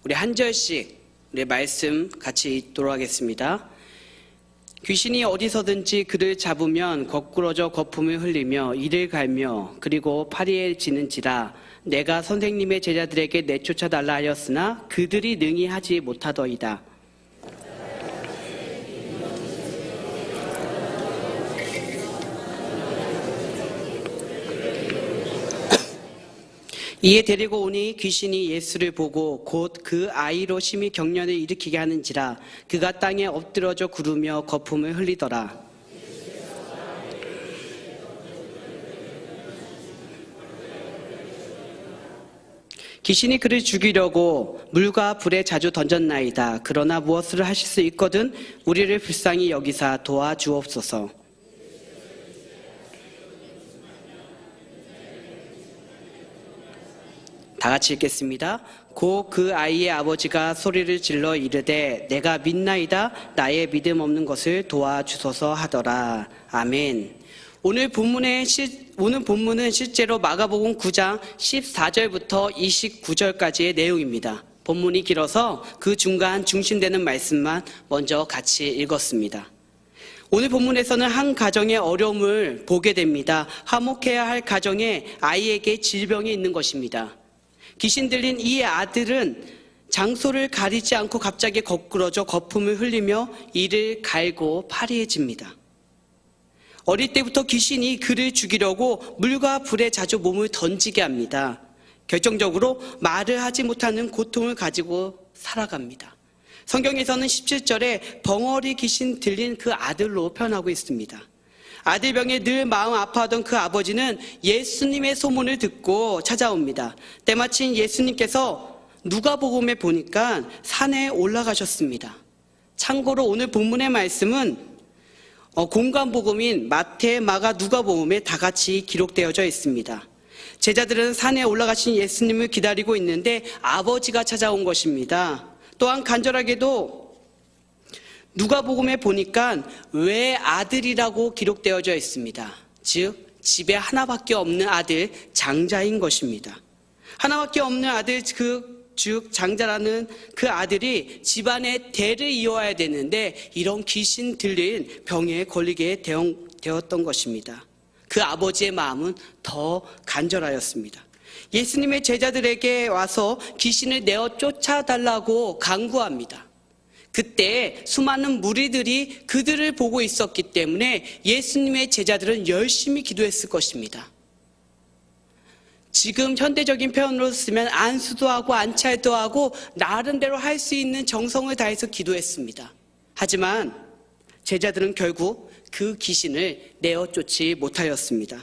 우리 한 절씩 우리 말씀 같이 읽도록 하겠습니다. 귀신이 어디서든지 그를 잡으면 거꾸러져 거품을 흘리며 이를 갈며 그리고 파리에 지는지라. 내가 선생님의 제자들에게 내쫓아달라 하였으나 그들이 능히 하지 못하더이다. 이에 데리고 오니 귀신이 예수를 보고 곧 그 아이로 심히 경련을 일으키게 하는지라. 그가 땅에 엎드러져 구르며 거품을 흘리더라. 귀신이 그를 죽이려고 물과 불에 자주 던졌나이다. 그러나 무엇을 하실 수 있거든 우리를 불쌍히 여기사 도와주옵소서. 다 같이 읽겠습니다. 고 그 아이의 아버지가 소리를 질러 이르되 내가 믿나이다. 나의 믿음 없는 것을 도와주소서 하더라. 아멘. 오늘 본문은 실제로 마가복음 9장 14절부터 29절까지의 내용입니다. 본문이 길어서 그 중간 중심되는 말씀만 먼저 같이 읽었습니다. 오늘 본문에서는 한 가정의 어려움을 보게 됩니다. 화목해야 할 가정에 아이에게 질병이 있는 것입니다. 귀신 들린 이 아들은 장소를 가리지 않고 갑자기 거꾸러져 거품을 흘리며 이를 갈고 파리해집니다. 어릴 때부터 귀신이 그를 죽이려고 물과 불에 자주 몸을 던지게 합니다. 결정적으로 말을 하지 못하는 고통을 가지고 살아갑니다. 성경에서는 17절에 벙어리 귀신 들린 그 아들로 표현하고 있습니다. 아들병에 늘 마음 아파하던 그 아버지는 예수님의 소문을 듣고 찾아옵니다. 때마침 예수님께서 누가복음에 보니까 산에 올라가셨습니다. 참고로 오늘 본문의 말씀은 공관복음인 마태, 마가, 누가복음에 다 같이 기록되어져 있습니다. 제자들은 산에 올라가신 예수님을 기다리고 있는데 아버지가 찾아온 것입니다. 또한 간절하게도 누가복음에 보니까 외아들이라고 기록되어져 있습니다. 즉 집에 하나밖에 없는 아들 장자인 것입니다. 하나밖에 없는 아들 즉 장자라는 그 아들이 집안의 대를 이어와야 되는데 이런 귀신 들린 병에 걸리게 되었던 것입니다. 그 아버지의 마음은 더 간절하였습니다. 예수님의 제자들에게 와서 귀신을 내어 쫓아달라고 간구합니다. 그때 수많은 무리들이 그들을 보고 있었기 때문에 예수님의 제자들은 열심히 기도했을 것입니다. 지금 현대적인 표현으로 쓰면 안수도 하고 안찰도 하고 나름대로 할 수 있는 정성을 다해서 기도했습니다. 하지만 제자들은 결국 그 귀신을 내어 쫓지 못하였습니다.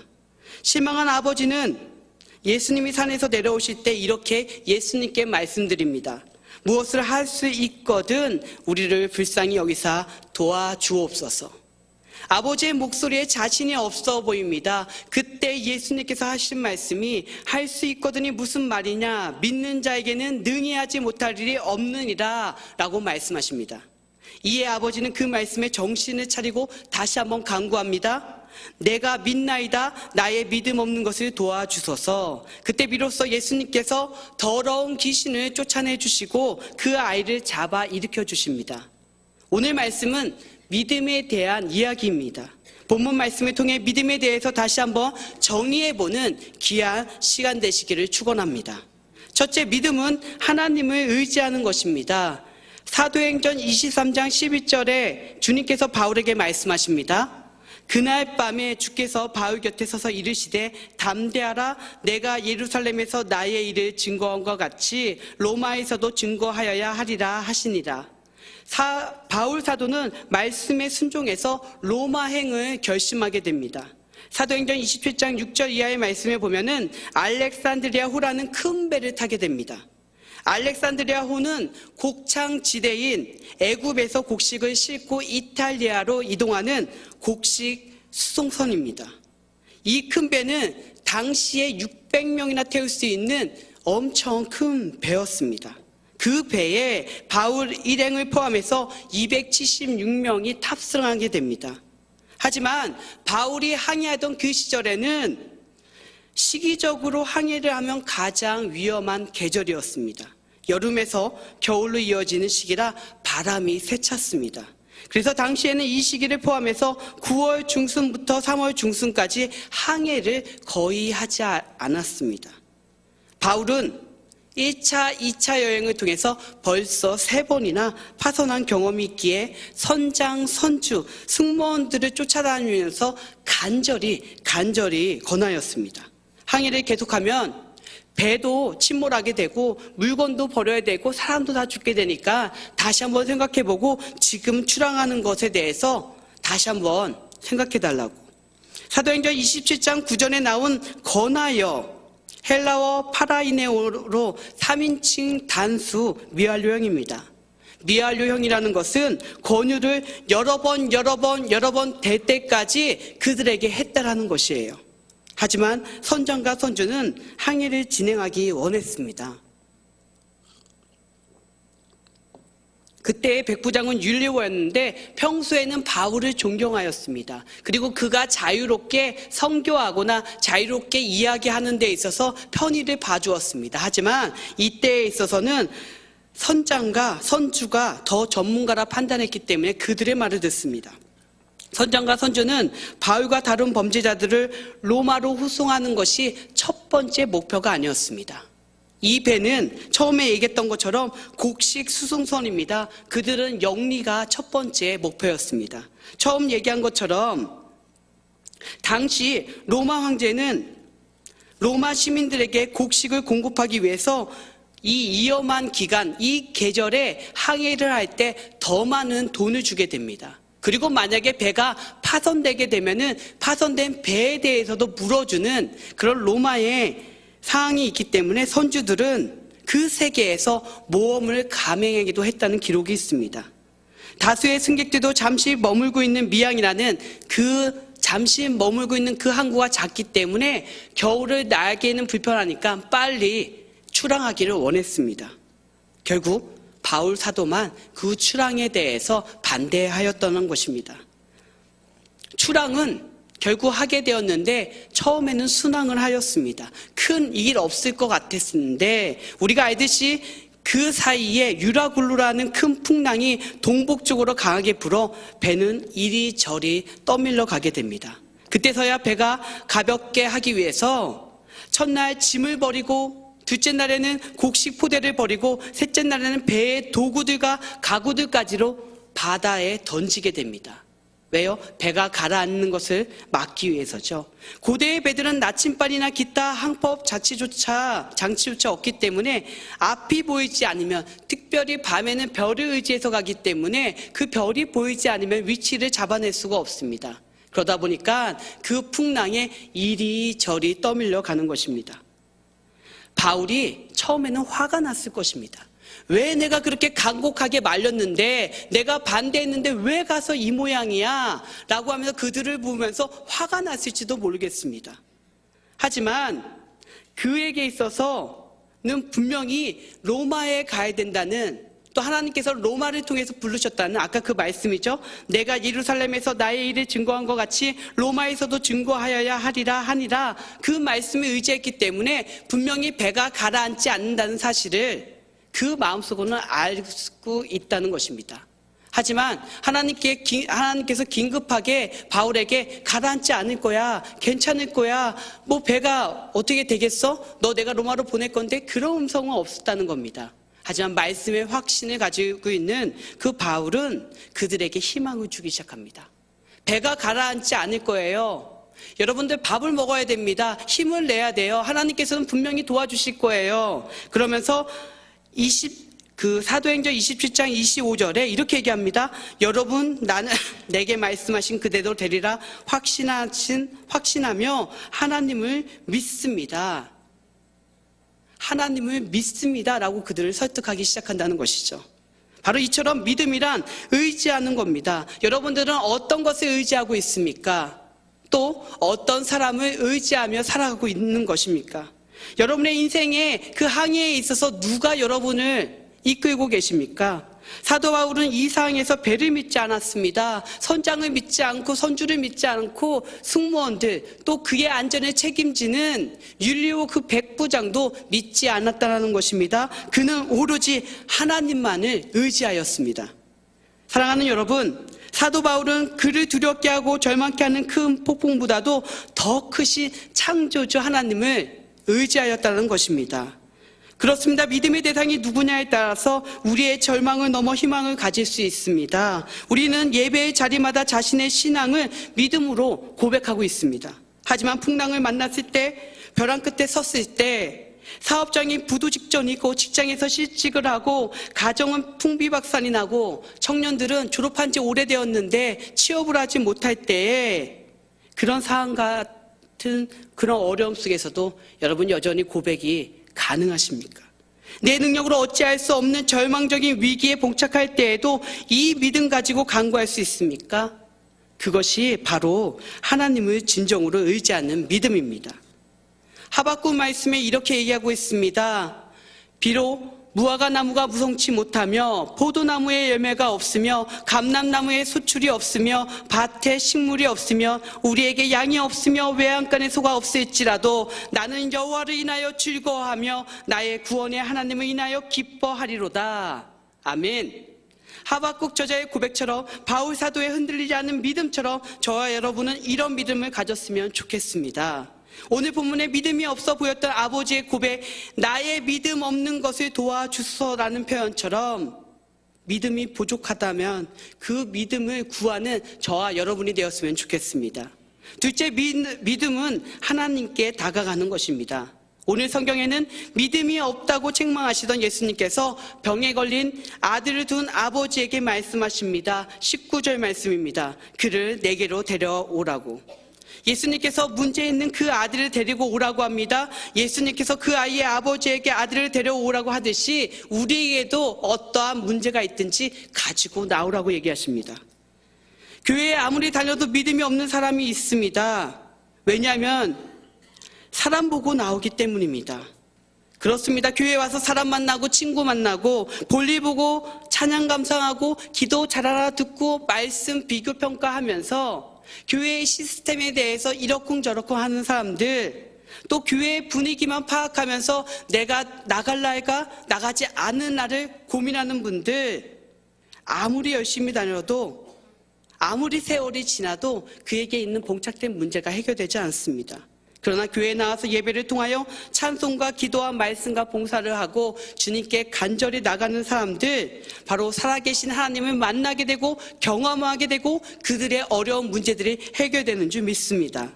실망한 아버지는 예수님이 산에서 내려오실 때 이렇게 예수님께 말씀드립니다. 무엇을 할 수 있거든 우리를 불쌍히 여기사 도와주옵소서. 아버지의 목소리에 자신이 없어 보입니다. 그때 예수님께서 하신 말씀이 할 수 있거든이 무슨 말이냐, 믿는 자에게는 능히 하지 못할 일이 없느니라 라고 말씀하십니다. 이에 아버지는 그 말씀에 정신을 차리고 다시 한번 간구합니다. 내가 믿나이다. 나의 믿음 없는 것을 도와주소서. 그때 비로소 예수님께서 더러운 귀신을 쫓아내 주시고 그 아이를 잡아 일으켜 주십니다. 오늘 말씀은 믿음에 대한 이야기입니다. 본문 말씀을 통해 믿음에 대해서 다시 한번 정리해보는 귀한 시간 되시기를 축원합니다. 첫째, 믿음은 하나님을 의지하는 것입니다. 사도행전 23장 12절에 주님께서 바울에게 말씀하십니다. 그날 밤에 주께서 바울 곁에 서서 이르시되 담대하라. 내가 예루살렘에서 나의 일을 증거한 것 같이 로마에서도 증거하여야 하리라 하시니라. 바울 사도는 말씀에 순종해서 로마행을 결심하게 됩니다. 사도행전 27장 6절 이하의 말씀에 보면은 알렉산드리아 호라는 큰 배를 타게 됩니다. 알렉산드리아 호는 곡창 지대인 애굽에서 곡식을 싣고 이탈리아로 이동하는 곡식 수송선입니다. 이 큰 배는 당시에 600명이나 태울 수 있는 엄청 큰 배였습니다. 그 배에 바울 일행을 포함해서 276명이 탑승하게 됩니다. 하지만 바울이 항해하던 그 시절에는 시기적으로 항해를 하면 가장 위험한 계절이었습니다. 여름에서 겨울로 이어지는 시기라 바람이 세찼습니다. 그래서 당시에는 이 시기를 포함해서 9월 중순부터 3월 중순까지 항해를 거의 하지 않았습니다. 바울은 1차, 2차 여행을 통해서 벌써 3번이나 파선한 경험이 있기에 선장, 선주, 승무원들을 쫓아다니면서 간절히 권하였습니다. 항해를 계속하면 배도 침몰하게 되고 물건도 버려야 되고 사람도 다 죽게 되니까 다시 한번 생각해보고 지금 출항하는 것에 대해서 다시 한번 생각해달라고. 사도행전 27장 9절에 나온 권하여, 헬라어 파라이네오로 3인칭 단수 미완료형입니다. 미완료형이라는 것은 권유를 여러 번 될 때까지 그들에게 했다라는 것이에요. 하지만 선장과 선주는 항해를 진행하기 원했습니다. 그때의 백부장은 율리오였는데 평소에는 바울을 존경하였습니다. 그리고 그가 자유롭게 선교하거나 자유롭게 이야기하는 데 있어서 편의를 봐주었습니다. 하지만 이때에 있어서는 선장과 선주가 더 전문가라 판단했기 때문에 그들의 말을 듣습니다. 선장과 선주는 바울과 다른 범죄자들을 로마로 후송하는 것이 첫 번째 목표가 아니었습니다. 이 배는 처음에 얘기했던 것처럼 곡식 수송선입니다. 그들은 영리가 첫 번째 목표였습니다. 처음 얘기한 것처럼 당시 로마 황제는 로마 시민들에게 곡식을 공급하기 위해서 이 위험한 기간, 이 계절에 항해를 할 때 더 많은 돈을 주게 됩니다. 그리고 만약에 배가 파손되게 되면은 파손된 배에 대해서도 물어주는 그런 로마의 상황이 있기 때문에 선주들은 그 세계에서 모험을 감행하기도 했다는 기록이 있습니다. 다수의 승객들도 잠시 머물고 있는 미항이라는 잠시 머물고 있는 그 항구가 작기 때문에 겨울을 나기에는 불편하니까 빨리 출항하기를 원했습니다. 결국 바울 사도만 그 출항에 대해서 반대하였다는 것입니다. 출항은 결국 하게 되었는데 처음에는 순항을 하였습니다. 큰 일 없을 것 같았는데 우리가 알듯이 그 사이에 유라굴루라는 큰 풍랑이 동북쪽으로 강하게 불어 배는 이리저리 떠밀려 가게 됩니다. 그때서야 배가 가볍게 하기 위해서 첫날 짐을 버리고 둘째 날에는 곡식 포대를 버리고 셋째 날에는 배의 도구들과 가구들까지로 바다에 던지게 됩니다. 왜요? 배가 가라앉는 것을 막기 위해서죠. 고대의 배들은 나침반이나 기타 항법 장치조차 없기 때문에 앞이 보이지 않으면, 특별히 밤에는 별을 의지해서 가기 때문에 그 별이 보이지 않으면 위치를 잡아낼 수가 없습니다. 그러다 보니까 그 풍랑에 이리저리 떠밀려 가는 것입니다. 바울이 처음에는 화가 났을 것입니다. 왜 내가 그렇게 간곡하게 말렸는데, 내가 반대했는데 왜 가서 이 모양이야? 라고 하면서 그들을 보면서 화가 났을지도 모르겠습니다. 하지만 그에게 있어서는 분명히 로마에 가야 된다는, 또 하나님께서 로마를 통해서 부르셨다는 아까 그 말씀이죠. 내가 예루살렘에서 나의 일을 증거한 것 같이 로마에서도 증거하여야 하니라. 그 말씀에 의지했기 때문에 분명히 배가 가라앉지 않는다는 사실을 그 마음속으로는 알고 있다는 것입니다. 하지만 하나님께서 긴급하게 바울에게 가라앉지 않을 거야, 괜찮을 거야, 뭐 배가 어떻게 되겠어? 너 내가 로마로 보낼 건데, 그런 음성은 없었다는 겁니다. 하지만 말씀의 확신을 가지고 있는 그 바울은 그들에게 희망을 주기 시작합니다. 배가 가라앉지 않을 거예요. 여러분들 밥을 먹어야 됩니다. 힘을 내야 돼요. 하나님께서는 분명히 도와주실 거예요. 그러면서 사도행전 27장 25절에 이렇게 얘기합니다. 여러분, 나는 내게 말씀하신 그대로 되리라 확신하며 하나님을 믿습니다. 하나님을 믿습니다라고 그들을 설득하기 시작한다는 것이죠. 바로 이처럼 믿음이란 의지하는 겁니다. 여러분들은 어떤 것을 의지하고 있습니까? 또 어떤 사람을 의지하며 살아가고 있는 것입니까? 여러분의 인생에 그 항해에 있어서 누가 여러분을 이끌고 계십니까? 사도 바울은 이 상황에서 배를 믿지 않았습니다. 선장을 믿지 않고 선주를 믿지 않고 승무원들 또 그의 안전을 책임지는 율리오 그 백부장도 믿지 않았다는 것입니다. 그는 오로지 하나님만을 의지하였습니다. 사랑하는 여러분, 사도 바울은 그를 두렵게 하고 절망케 하는 큰 폭풍보다도 더 크신 창조주 하나님을 의지하였다는 것입니다. 그렇습니다. 믿음의 대상이 누구냐에 따라서 우리의 절망을 넘어 희망을 가질 수 있습니다. 우리는 예배의 자리마다 자신의 신앙을 믿음으로 고백하고 있습니다. 하지만 풍랑을 만났을 때, 벼랑 끝에 섰을 때, 사업장이 부도 직전이고 직장에서 실직을 하고 가정은 풍비박산이 나고 청년들은 졸업한 지 오래되었는데 취업을 하지 못할 때에 그런 상황 같은 그런 어려움 속에서도 여러분 여전히 고백이 가능하십니까? 내 능력으로 어찌할 수 없는 절망적인 위기에 봉착할 때에도 이 믿음 가지고 간구할 수 있습니까? 그것이 바로 하나님을 진정으로 의지하는 믿음입니다. 하박국 말씀에 이렇게 얘기하고 있습니다. 비록 무화과 나무가 무성치 못하며 포도나무에 열매가 없으며 감람나무에 소출이 없으며 밭에 식물이 없으며 우리에게 양이 없으며 외양간에 소가 없을지라도 나는 여호와를 인하여 즐거워하며 나의 구원의 하나님을 인하여 기뻐하리로다. 아멘. 하박국 저자의 고백처럼 바울 사도의 흔들리지 않는 믿음처럼 저와 여러분은 이런 믿음을 가졌으면 좋겠습니다. 오늘 본문에 믿음이 없어 보였던 아버지의 고백, 나의 믿음 없는 것을 도와주소서라는 표현처럼 믿음이 부족하다면 그 믿음을 구하는 저와 여러분이 되었으면 좋겠습니다. 둘째, 믿음은 하나님께 다가가는 것입니다. 오늘 성경에는 믿음이 없다고 책망하시던 예수님께서 병에 걸린 아들을 둔 아버지에게 말씀하십니다. 19절 말씀입니다. 그를 내게로 데려오라고. 예수님께서 문제 있는 그 아들을 데리고 오라고 합니다. 예수님께서 그 아이의 아버지에게 아들을 데려오라고 하듯이 우리에게도 어떠한 문제가 있든지 가지고 나오라고 얘기하십니다. 교회에 아무리 다녀도 믿음이 없는 사람이 있습니다. 왜냐하면 사람 보고 나오기 때문입니다. 그렇습니다. 교회에 와서 사람 만나고 친구 만나고 볼일 보고 찬양 감상하고 기도 잘 알아듣고 말씀 비교 평가하면서 교회의 시스템에 대해서 이러쿵저러쿵 하는 사람들, 또 교회의 분위기만 파악하면서 내가 나갈 날과 나가지 않은 날을 고민하는 분들, 아무리 열심히 다녀도 아무리 세월이 지나도 그에게 있는 봉착된 문제가 해결되지 않습니다. 그러나 교회에 나와서 예배를 통하여 찬송과 기도와 말씀과 봉사를 하고 주님께 간절히 나가는 사람들, 바로 살아계신 하나님을 만나게 되고 경험하게 되고 그들의 어려운 문제들이 해결되는 줄 믿습니다.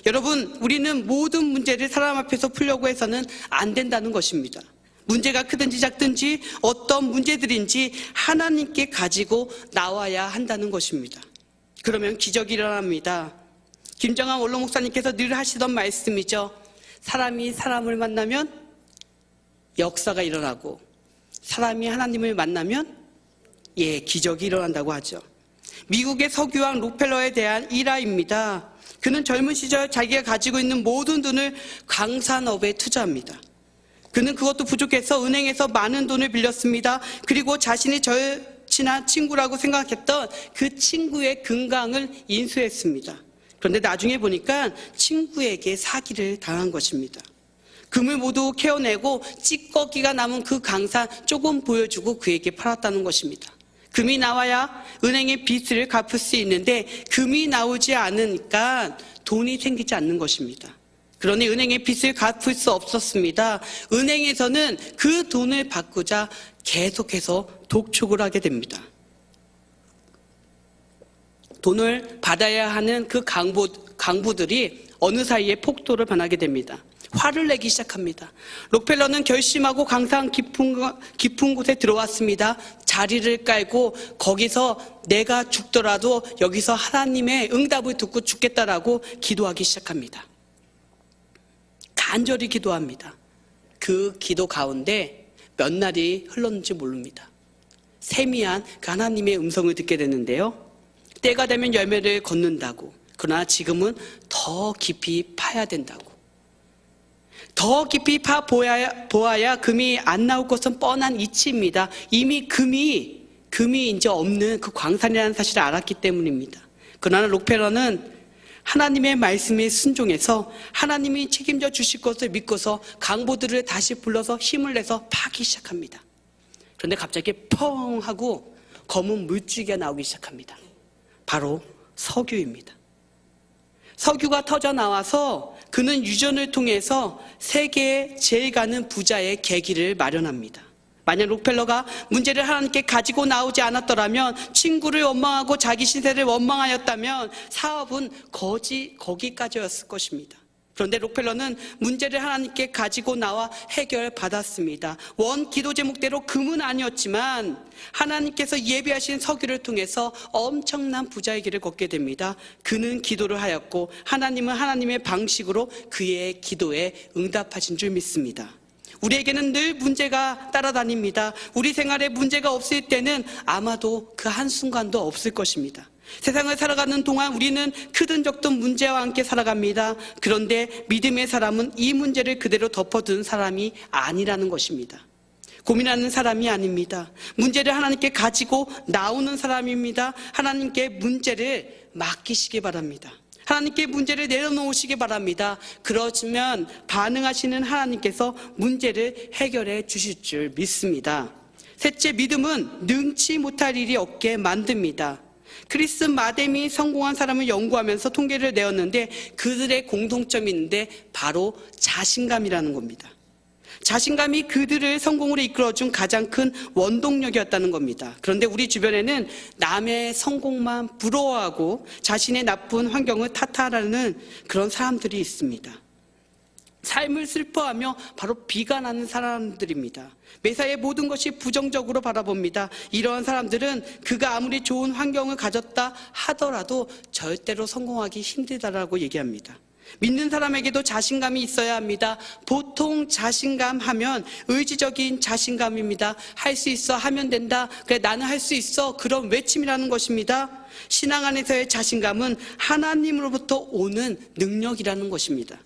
여러분, 우리는 모든 문제를 사람 앞에서 풀려고 해서는 안 된다는 것입니다. 문제가 크든지 작든지 어떤 문제들인지 하나님께 가지고 나와야 한다는 것입니다. 그러면 기적이 일어납니다. 김정한 원로 목사님께서 늘 하시던 말씀이죠. 사람이 사람을 만나면 역사가 일어나고 사람이 하나님을 만나면 기적이 일어난다고 하죠. 미국의 석유왕 록펠러에 대한 일화입니다. 그는 젊은 시절 자기가 가지고 있는 모든 돈을 광산업에 투자합니다. 그는 그것도 부족해서 은행에서 많은 돈을 빌렸습니다. 그리고 자신이 절친한 친구라고 생각했던 그 친구의 건강을 인수했습니다. 그런데 나중에 보니까 친구에게 사기를 당한 것입니다. 금을 모두 캐어내고 찌꺼기가 남은 그 강산 조금 보여주고 그에게 팔았다는 것입니다. 금이 나와야 은행의 빚을 갚을 수 있는데 금이 나오지 않으니까 돈이 생기지 않는 것입니다. 그러니 은행의 빚을 갚을 수 없었습니다. 은행에서는 그 돈을 받고자 계속해서 독촉을 하게 됩니다. 돈을 받아야 하는 그 강부들이 어느 사이에 폭도를 반하게 됩니다. 화를 내기 시작합니다. 록펠러는 결심하고 강산 깊은 곳에 들어왔습니다. 자리를 깔고 거기서 내가 죽더라도 여기서 하나님의 응답을 듣고 죽겠다라고 기도하기 시작합니다. 간절히 기도합니다. 그 기도 가운데 몇 날이 흘렀는지 모릅니다. 세미한 그 하나님의 음성을 듣게 되는데요. 때가 되면 열매를 걷는다고. 그러나 지금은 더 깊이 파야 된다고. 더 깊이 파 보아야 금이 안 나올 것은 뻔한 이치입니다. 이미 금이 금이 이제 없는 그 광산이라는 사실을 알았기 때문입니다. 그러나 록펠러는 하나님의 말씀에 순종해서 하나님이 책임져 주실 것을 믿고서 강보들을 다시 불러서 힘을 내서 파기 시작합니다. 그런데 갑자기 펑 하고 검은 물줄기가 나오기 시작합니다. 바로 석유입니다. 석유가 터져 나와서 그는 유전을 통해서 세계에 제일 가는 부자의 계기를 마련합니다. 만약 록펠러가 문제를 하나님께 가지고 나오지 않았더라면, 친구를 원망하고 자기 신세를 원망하였다면 사업은 거기까지였을 것입니다. 그런데 록펠러는 문제를 하나님께 가지고 나와 해결받았습니다. 원 기도 제목대로 금은 아니었지만 하나님께서 예비하신 석유를 통해서 엄청난 부자의 길을 걷게 됩니다. 그는 기도를 하였고 하나님은 하나님의 방식으로 그의 기도에 응답하신 줄 믿습니다. 우리에게는 늘 문제가 따라다닙니다. 우리 생활에 문제가 없을 때는 아마도 그 한순간도 없을 것입니다. 세상을 살아가는 동안 우리는 크든 적든 문제와 함께 살아갑니다. 그런데 믿음의 사람은 이 문제를 그대로 덮어둔 사람이 아니라는 것입니다. 고민하는 사람이 아닙니다. 문제를 하나님께 가지고 나오는 사람입니다. 하나님께 문제를 맡기시기 바랍니다. 하나님께 문제를 내려놓으시기 바랍니다. 그러시면 반응하시는 하나님께서 문제를 해결해 주실 줄 믿습니다. 셋째, 믿음은 능치 못할 일이 없게 만듭니다. 크리스 마뎀이 성공한 사람을 연구하면서 통계를 내었는데 그들의 공통점이 있는데 바로 자신감이라는 겁니다. 자신감이 그들을 성공으로 이끌어준 가장 큰 원동력이었다는 겁니다. 그런데 우리 주변에는 남의 성공만 부러워하고 자신의 나쁜 환경을 탓하라는 그런 사람들이 있습니다. 삶을 슬퍼하며 바로 비관하는 사람들입니다. 매사에 모든 것이 부정적으로 바라봅니다. 이러한 사람들은 그가 아무리 좋은 환경을 가졌다 하더라도 절대로 성공하기 힘들다라고 얘기합니다. 믿는 사람에게도 자신감이 있어야 합니다. 보통 자신감 하면 의지적인 자신감입니다. 할 수 있어, 하면 된다, 그래 나는 할 수 있어, 그런 외침이라는 것입니다. 신앙 안에서의 자신감은 하나님으로부터 오는 능력이라는 것입니다.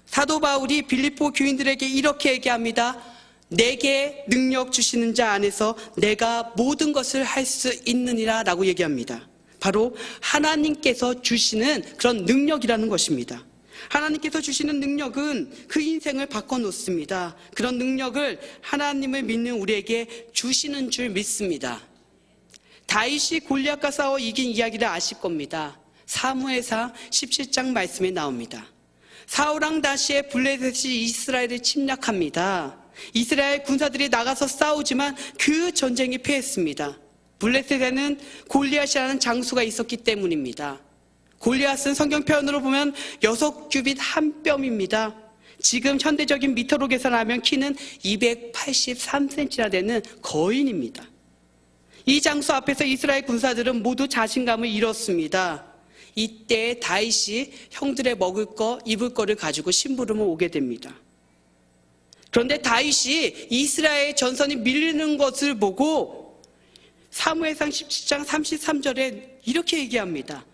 사도 바울이 빌립보 교인들에게 이렇게 얘기합니다. 내게 능력 주시는 자 안에서 내가 모든 것을 할 수 있느니라 라고 얘기합니다. 바로 하나님께서 주시는 그런 능력이라는 것입니다. 하나님께서 주시는 능력은 그 인생을 바꿔놓습니다. 그런 능력을 하나님을 믿는 우리에게 주시는 줄 믿습니다. 다윗이 골리앗과 싸워 이긴 이야기를 아실 겁니다. 사무엘상 17장 말씀에 나옵니다. 사울왕 다시의 블레셋이 이스라엘을 침략합니다. 이스라엘 군사들이 나가서 싸우지만 그 전쟁이 패했습니다. 블레셋에는 골리앗이라는 장수가 있었기 때문입니다. 골리앗은 성경 표현으로 보면 6규빗 한 뼘입니다. 지금 현대적인 미터로 계산하면 키는 283cm나 되는 거인입니다. 이 장수 앞에서 이스라엘 군사들은 모두 자신감을 잃었습니다. 이때 다윗이 형들의 먹을 거, 입을 거를 가지고 심부름을 오게 됩니다. 그런데 다윗이 이스라엘 전선이 밀리는 것을 보고 사무엘상 17장 33절에 이렇게 얘기합니다.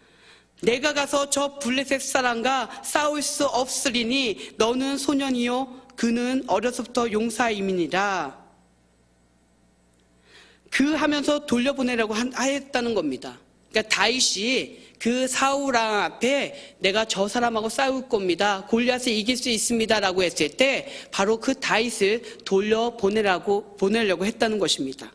내가 가서 저 블레셋 사람과 싸울 수 없으리니 너는 소년이요 그는 어려서부터 용사임이니라. 그 하면서 돌려보내라고 하였다는 겁니다. 그러니까 다윗이 그 사울왕 앞에 내가 저 사람하고 싸울 겁니다, 골리앗을 이길 수 있습니다 라고 했을 때 바로 그 다윗을 보내려고 했다는 것입니다.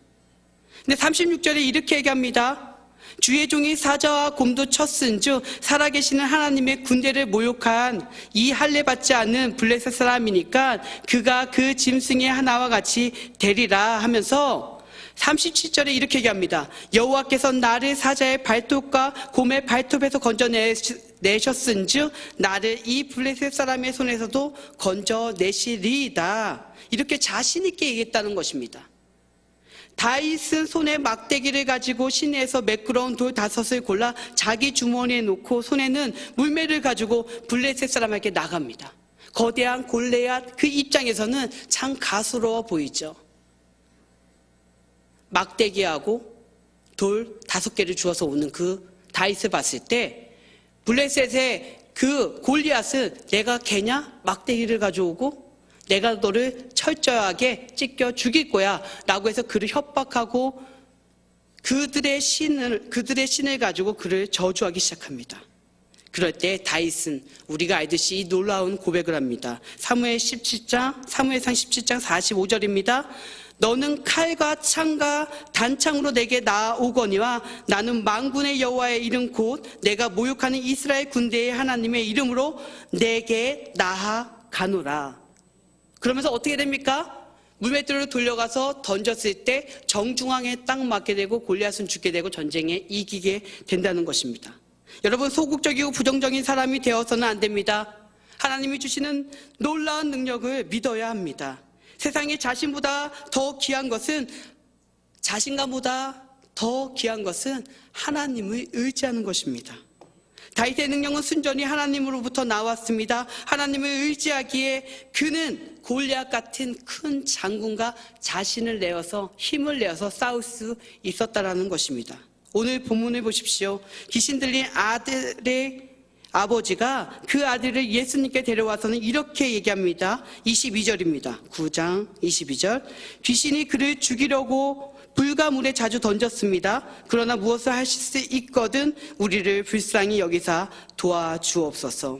근데 36절에 이렇게 얘기합니다. 주의 종이 사자와 곰도 쳤은즉 살아계시는 하나님의 군대를 모욕한 이 할례 받지 않는 블레셋 사람이니까 그가 그 짐승의 하나와 같이 되리라 하면서 37절에 이렇게 얘기합니다. 여호와께서 나를 사자의 발톱과 곰의 발톱에서 건져내셨은즉 나를 이 블레셋 사람의 손에서도 건져내시리이다. 이렇게 자신 있게 얘기했다는 것입니다. 다윗은 손에 막대기를 가지고 시내에서 매끄러운 돌 5을 골라 자기 주머니에 놓고 손에는 물매를 가지고 블레셋 사람에게 나갑니다. 거대한 골리앗 그 입장에서는 참 가수로워 보이죠. 막대기하고 돌 5개를 주워서 오는 그 다윗을 봤을 때 블레셋의 그 골리앗은 내가 개냐? 막대기를 가져오고 내가 너를 철저하게 찢겨 죽일 거야 라고 해서 그를 협박하고 그들의 신을 가지고 그를 저주하기 시작합니다. 그럴 때 다윗은 우리가 알듯이 이 놀라운 고백을 합니다. 사무엘상 17장 45절입니다. 너는 칼과 창과 단창으로 내게 나오거니와 나는 만군의 여호와의 이름 곧 내가 모욕하는 이스라엘 군대의 하나님의 이름으로 내게 나아가노라. 그러면서 어떻게 됩니까? 물맷돌을 돌려가서 던졌을 때 정중앙에 딱 맞게 되고 골리앗은 죽게 되고 전쟁에 이기게 된다는 것입니다. 여러분, 소극적이고 부정적인 사람이 되어서는 안 됩니다. 하나님이 주시는 놀라운 능력을 믿어야 합니다. 세상에 자신보다 더 귀한 것은, 자신감보다 더 귀한 것은 하나님을 의지하는 것입니다. 다윗의 능력은 순전히 하나님으로부터 나왔습니다. 하나님을 의지하기에 그는 골리앗 같은 큰 장군과 자신을 내어서 힘을 내어서 싸울 수 있었다라는 것입니다. 오늘 본문을 보십시오. 귀신 들린 아들의 아버지가 그 아들을 예수님께 데려와서는 이렇게 얘기합니다. 22절입니다. 9장 22절. 귀신이 그를 죽이려고 불과 물에 자주 던졌습니다. 그러나 무엇을 하실 수 있거든 우리를 불쌍히 여기사 도와주옵소서.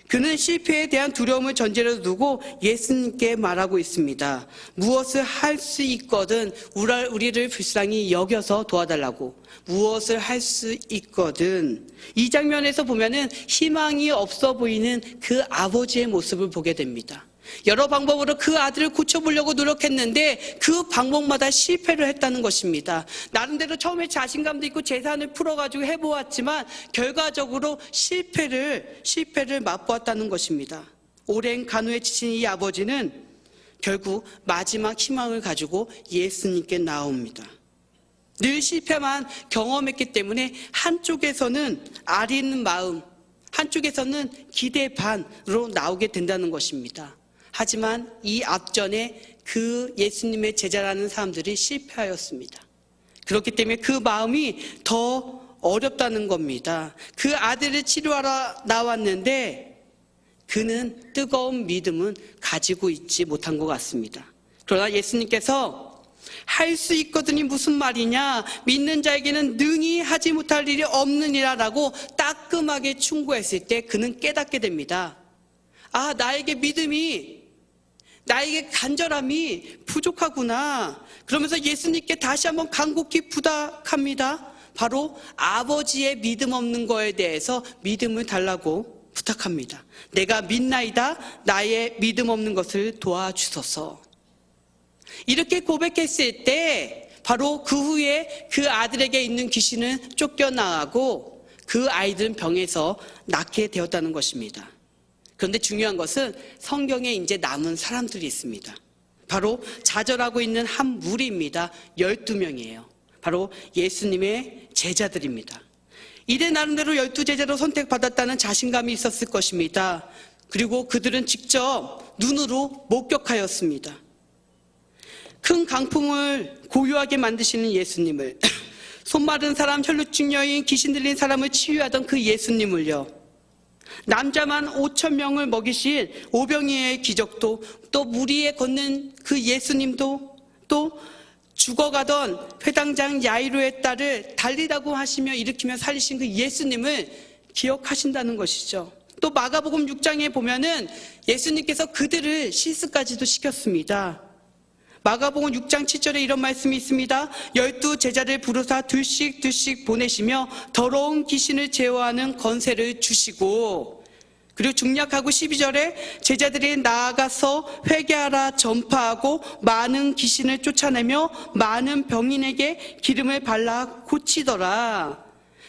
그는 실패에 대한 두려움을 전제로 두고 예수님께 말하고 있습니다. 무엇을 할 수 있거든 우리를 불쌍히 여겨서 도와달라고. 무엇을 할 수 있거든. 이 장면에서 보면은 희망이 없어 보이는 그 아버지의 모습을 보게 됩니다. 여러 방법으로 그 아들을 고쳐보려고 노력했는데 그 방법마다 실패를 했다는 것입니다. 나름대로 처음에 자신감도 있고 재산을 풀어가지고 해보았지만 결과적으로 실패를 맛보았다는 것입니다. 오랜 간호에 지친 이 아버지는 결국 마지막 희망을 가지고 예수님께 나옵니다. 늘 실패만 경험했기 때문에 한쪽에서는 아리는 마음, 한쪽에서는 기대 반으로 나오게 된다는 것입니다. 하지만 이 앞전에 그 예수님의 제자라는 사람들이 실패하였습니다. 그렇기 때문에 그 마음이 더 어렵다는 겁니다. 그 아들을 치료하러 나왔는데 그는 뜨거운 믿음은 가지고 있지 못한 것 같습니다. 그러나 예수님께서 할 수 있거든이 무슨 말이냐, 믿는 자에게는 능히 하지 못할 일이 없느니라 라고 따끔하게 충고했을 때 그는 깨닫게 됩니다. 아, 나에게 믿음이, 나에게 간절함이 부족하구나. 그러면서 예수님께 다시 한번 간곡히 부탁합니다. 바로 아버지의 믿음 없는 거에 대해서 믿음을 달라고 부탁합니다. 내가 믿나이다. 나의 믿음 없는 것을 도와주소서. 이렇게 고백했을 때 바로 그 후에 그 아들에게 있는 귀신은 쫓겨나가고 그 아이들은 병에서 낫게 되었다는 것입니다. 그런데 중요한 것은 성경에 이제 남은 사람들이 있습니다. 바로 좌절하고 있는 한 무리입니다. 12명이에요. 바로 예수님의 제자들입니다. 이래 나름대로 12제자로 선택받았다는 자신감이 있었을 것입니다. 그리고 그들은 직접 눈으로 목격하였습니다. 큰 강풍을 고요하게 만드시는 예수님을, 손 마른 사람, 혈루증 여인, 귀신 들린 사람을 치유하던 그 예수님을요, 남자만 5,000명을 먹이신 오병이의 기적도, 또 물 위에 걷는 그 예수님도, 또 죽어가던 회당장 야이로의 딸을 달리라고 하시며 일으키며 살리신 그 예수님을 기억하신다는 것이죠. 또 마가복음 6장에 보면은 예수님께서 그들을 실수까지도 시켰습니다. 마가복음 6장 7절에 이런 말씀이 있습니다. 12 제자를 부르사 둘씩 보내시며 더러운 귀신을 제어하는 권세를 주시고, 그리고 중약하고 12절에 제자들이 나아가서 회개하라 전파하고 많은 귀신을 쫓아내며 많은 병인에게 기름을 발라 고치더라.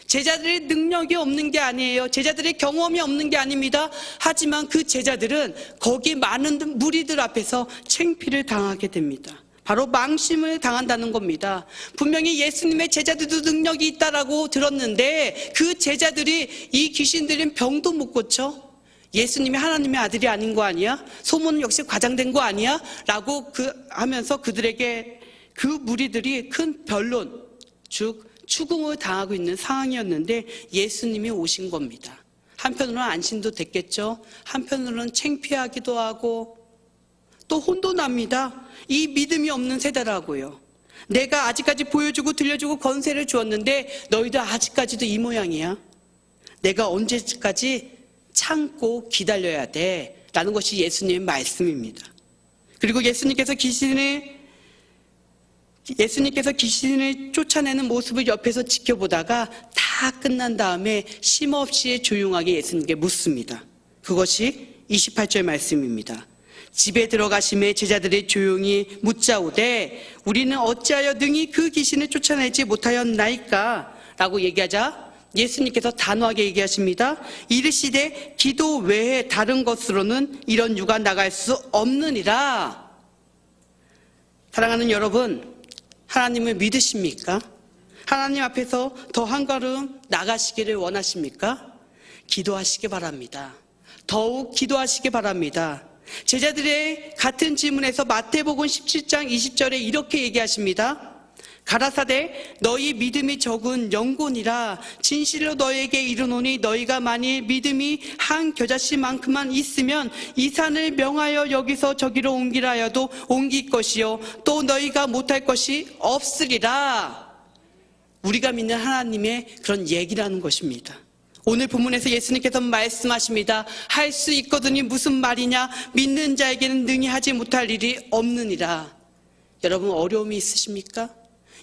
제자들의 능력이 없는 게 아니에요. 제자들의 경험이 없는 게 아닙니다. 하지만 그 제자들은 거기 많은 무리들 앞에서 창피를 당하게 됩니다. 바로 망심을 당한다는 겁니다. 분명히 예수님의 제자들도 능력이 있다라고 들었는데 그 제자들이 이 귀신 들린 병도 못 고쳐? 예수님이 하나님의 아들이 아닌 거 아니야? 소문은 역시 과장된 거 아니야? 라고 하면서 그들에게 그 무리들이 큰 변론, 즉 추궁을 당하고 있는 상황이었는데 예수님이 오신 겁니다. 한편으로는 안심도 됐겠죠. 한편으로는 창피하기도 하고 또 혼도 납니다. 이 믿음이 없는 세대라고요. 내가 아직까지 보여주고 들려주고 권세를 주었는데 너희도 아직까지도 이 모양이야. 내가 언제까지 참고 기다려야 돼? 라는 것이 예수님의 말씀입니다. 그리고 예수님께서 귀신을 쫓아내는 모습을 옆에서 지켜보다가 다 끝난 다음에 쉼없이 조용하게 예수님께 묻습니다. 그것이 28절 말씀입니다. 집에 들어가심에 제자들이 조용히 묻자오되 우리는 어찌하여 능히 그 귀신을 쫓아내지 못하였나이까? 라고 얘기하자 예수님께서 단호하게 얘기하십니다. 이르시되 기도 외에 다른 것으로는 이런 유가 나갈 수 없느니라. 사랑하는 여러분, 하나님을 믿으십니까? 하나님 앞에서 더 한 걸음 나가시기를 원하십니까? 기도하시기 바랍니다. 더욱 기도하시기 바랍니다. 제자들의 같은 질문에서 마태복음 17장 20절에 이렇게 얘기하십니다. 가라사대 너희 믿음이 적은 영혼이라 진실로 너희에게 이르노니 너희가 만일 믿음이 한 겨자씨만큼만 있으면 이 산을 명하여 여기서 저기로 옮기라 하여도 옮길 것이요 또 너희가 못할 것이 없으리라. 우리가 믿는 하나님의 그런 얘기라는 것입니다. 오늘 본문에서 예수님께서 말씀하십니다. 할 수 있거든이 무슨 말이냐? 믿는 자에게는 능히 하지 못할 일이 없느니라. 여러분 어려움이 있으십니까?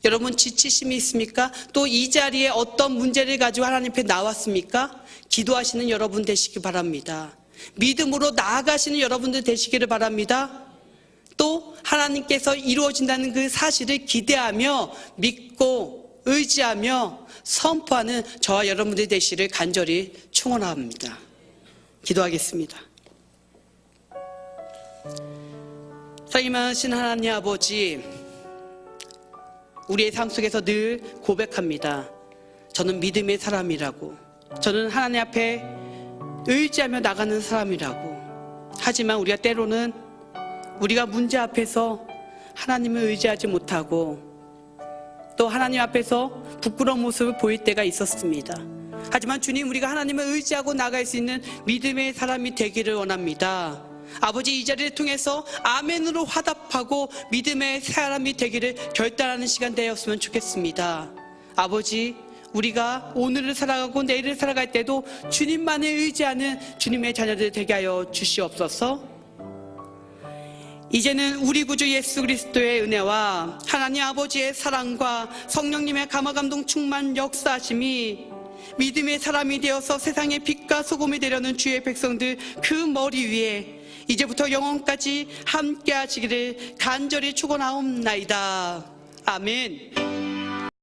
여러분 지치심이 있습니까? 또 이 자리에 어떤 문제를 가지고 하나님 앞에 나왔습니까? 기도하시는 여러분 되시기 바랍니다. 믿음으로 나아가시는 여러분들 되시기를 바랍니다. 또 하나님께서 이루어진다는 그 사실을 기대하며 믿고 의지하며 선포하는 저와 여러분들이 되시기를 간절히 축원합니다. 기도하겠습니다. 사랑하신 하나님 아버지, 우리의 삶 속에서 늘 고백합니다. 저는 믿음의 사람이라고, 저는 하나님 앞에 의지하며 나가는 사람이라고. 하지만 우리가 때로는 우리가 문제 앞에서 하나님을 의지하지 못하고 또 하나님 앞에서 부끄러운 모습을 보일 때가 있었습니다. 하지만 주님, 우리가 하나님을 의지하고 나갈 수 있는 믿음의 사람이 되기를 원합니다. 아버지, 이 자리를 통해서 아멘으로 화답하고 믿음의 사람이 되기를 결단하는 시간 되었으면 좋겠습니다. 아버지, 우리가 오늘을 살아가고 내일을 살아갈 때도 주님만을 의지하는 주님의 자녀들 되게 하여 주시옵소서. 이제는 우리 구주 예수 그리스도의 은혜와 하나님 아버지의 사랑과 성령님의 감화감동 충만 역사하심이 믿음의 사람이 되어서 세상의 빛과 소금이 되려는 주의 백성들 그 머리 위에 이제부터 영원까지 함께 하시기를 간절히 축원하옵나이다. 아멘.